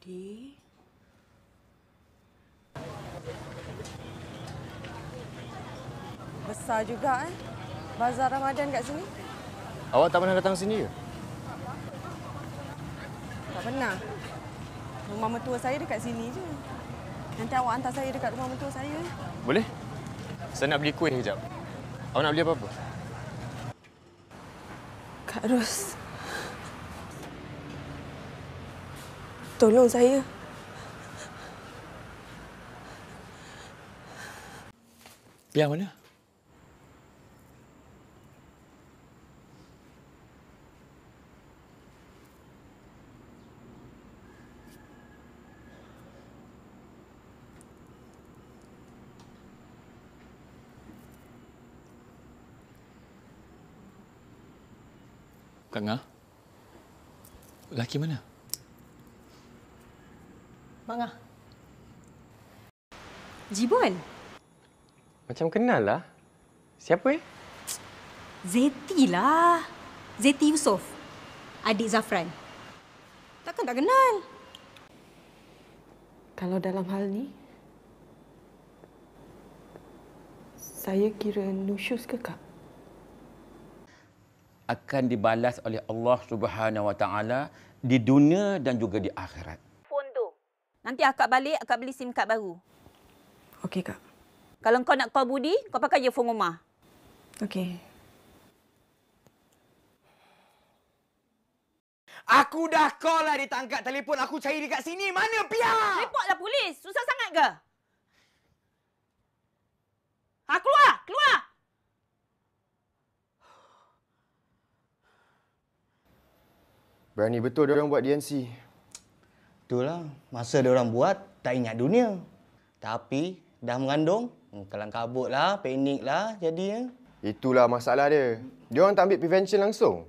Di. Besar juga bazar Ramadan kat sini. Awak tak pernah datang sini ke? Tak pernah. Rumah mertua saya dekat sini je. Nanti awak hantar saya dekat rumah mertua saya. Boleh? Saya nak beli kuih kejap. Awak nak beli apa-apa? Kak Ros. Tolong saya. Yang mana? Kak Ngah? Lelaki mana? Mak Ngah. Jibun. Macam kenal lah. Siapa Zeti lah. Zeti Yusof. Adik Zafran. Takkan tak kenal? Kalau dalam hal ni, saya kira nusyus ke Kak? Akan dibalas oleh Allah Subhanahu Wa Taala di dunia dan juga di akhirat. Phone tu. Nanti akak balik, akak beli SIM card baru. Okey, Kak. Kalau kau nak call Budi, kau pakai je phone rumah. Okey. Aku dah call lah, dia tak angkat telefon. Aku cari dekat sini. Mana Pia? Reportlah polis. Susah sangat ke? Ha, keluar! Keluar! Berani betul dia orang buat DNC. Itulah, masa dia orang buat, tak ingat dunia. Tapi, dah mengandung, kelang kabut lah, panik lah jadi. Itulah masalah dia. Dia orang tak ambil prevention langsung.